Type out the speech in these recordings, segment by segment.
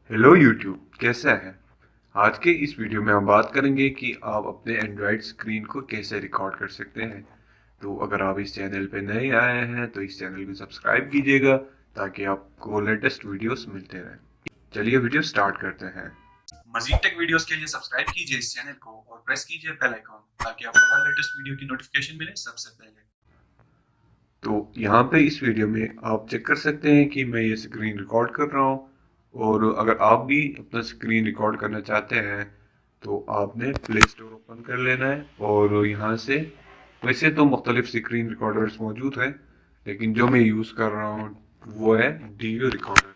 Hello YouTube, कैसा है। आज के इस वीडियो में हम बात करेंगे कि आप अपने एंड्रॉयड स्क्रीन को कैसे रिकॉर्ड कर सकते हैं। तो अगर आप इस चैनल पे नए आए हैं तो इस चैनल को सब्सक्राइब कीजिएगा ताकि आपको लेटेस्ट वीडियोस मिलते रहें। चलिए वीडियो स्टार्ट करते हैं। मजीद टेक वीडियोस के लिए सब्सक्राइब कीजिए इस चैनल को और प्रेस कीजिए बेल आइकॉन ताकि आपको हर लेटेस्ट वीडियो की नोटिफिकेशन मिले सबसे पहले। तो यहाँ पे इस वीडियो में आप चेक कर सकते हैं कि मैं ये स्क्रीन रिकॉर्ड कर रहा हूँ। और अगर आप भी अपना स्क्रीन रिकॉर्ड करना चाहते हैं तो आपने प्ले स्टोर ओपन कर लेना है और यहाँ से वैसे तो मुख्तलिफ स्क्रीन रिकॉर्डर्स मौजूद हैं, लेकिन जो मैं यूज़ कर रहा हूँ वो है डीयू रिकॉर्डर।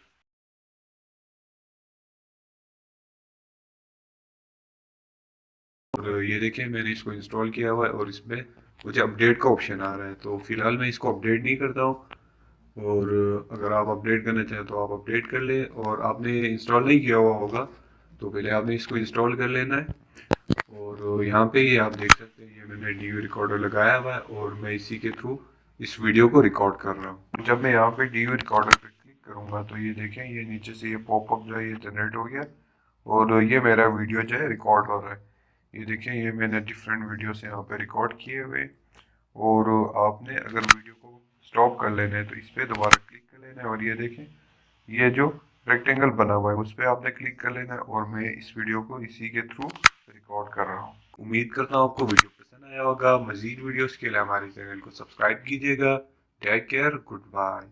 और ये देखिए मैंने इसको इंस्टॉल किया हुआ है और इसमें मुझे अपडेट का ऑप्शन आ रहा है, तो फिलहाल मैं इसको अपडेट नहीं करता हूँ। और अगर आप अपडेट करना चाहें तो आप अपडेट कर लें, और आपने इंस्टॉल नहीं किया हुआ होगा तो पहले आपने इसको इंस्टॉल कर लेना है। और यहाँ पे ये आप देख सकते हैं, ये मैंने डीयू रिकॉर्डर लगाया हुआ है और मैं इसी के थ्रू इस वीडियो को रिकॉर्ड कर रहा हूँ। जब मैं यहाँ पे डीयू रिकॉर्डर पे क्लिक करूँगा तो ये देखें, ये नीचे से ये पॉपअप जो है ये जनरेट हो गया और ये मेरा वीडियो जो है रिकॉर्ड हो रहा है। ये देखें, ये मैंने डिफरेंट वीडियोस यहाँ पे रिकॉर्ड किए हुए। और आपने अगर वीडियो को स्टॉप कर लेना है तो इस पर दोबारा क्लिक कर लेना है और ये देखें, ये जो रेक्टेंगल बना हुआ है उस पर आपने क्लिक कर लेना है और मैं इस वीडियो को इसी के थ्रू रिकॉर्ड कर रहा हूँ। उम्मीद करता हूँ आपको वीडियो पसंद आया होगा। मजीद वीडियोस के लिए हमारे चैनल को सब्सक्राइब कीजिएगा। Take care, good bye.